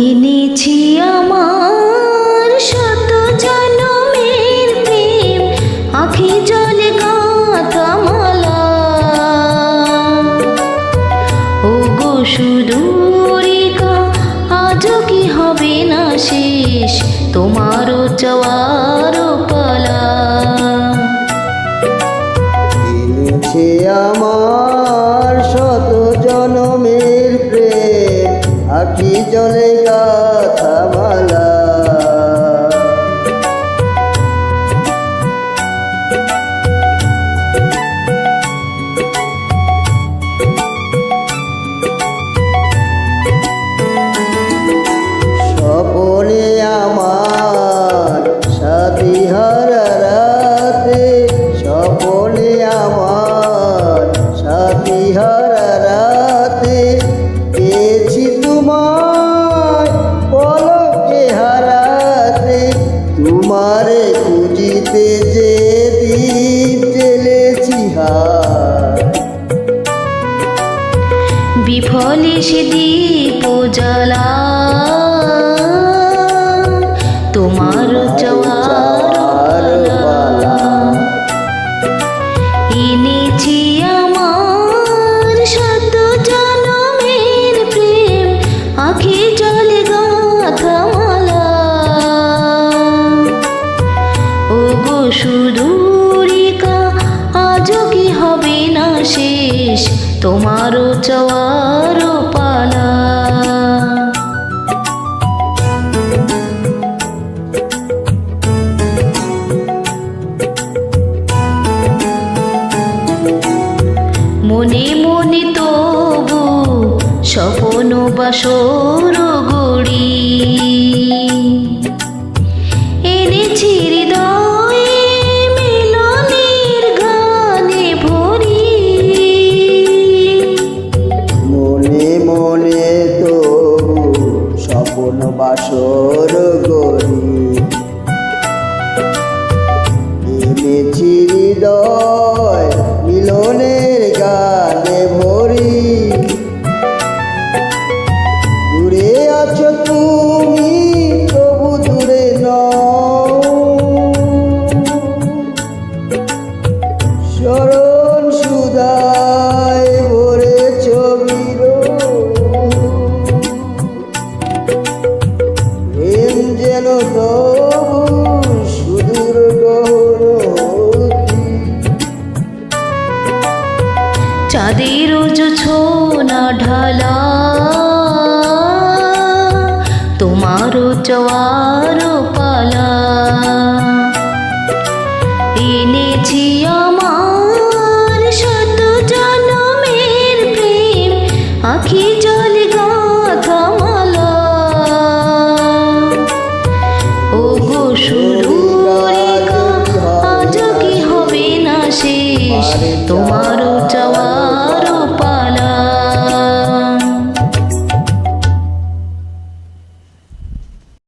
এনেছি আমার শত জনমের প্রেম, আঁখি জলে গাঁথা মালা। ও গো সুদূরিকা, আজও কি হবে না শেষ তোমারও চাওয়ার পালা। এনেছি আমার শত জনমের প্রেম, আঁখি জলে গাঁথা মালা। স্বপনে আমার সাথী হারা রাতে, স্বপনে আমার সাথী হারা রাতে, পেয়েছি তোমায় পলকে হারাতে। তোমারে খুঁজিতে যে দীপ জ্বেলেছি হাত, বিফলে সে দীপ জ্বালা। তোমার চাওয়ার পালা। এনেছি আমার শত জনমের প্রেম, আঁখি জলে গাঁথা মালা। ও গো সুদূরিকা, আজও কি হবে না শেষ তোমারও চাওয়ার পালা। মনে মনে তবু স্বপ্ন বাসর গড়ি, এনেছি হৃদয়ে মিলনের গানে ভরি। মনে মনে তবু স্বপ্ন বাসর গড়ি, এনেছি হৃদয় মিলনের গানে ভরি। দূরে আছো তুমি তবু দূরে নও, স্মরণ সুধায় ভরে ছবির প্রেম যেন তবু সুদূর গহরতি। চাঁদের ছোনা ঢালা, তোমারও চাওয়ার পালা। এনেছি আমার শত জনমের প্রেম, আঁখি জলে গাঁথা মালা। ও গো সুদূরিকা, আজও কি হবে না শেষ তোমার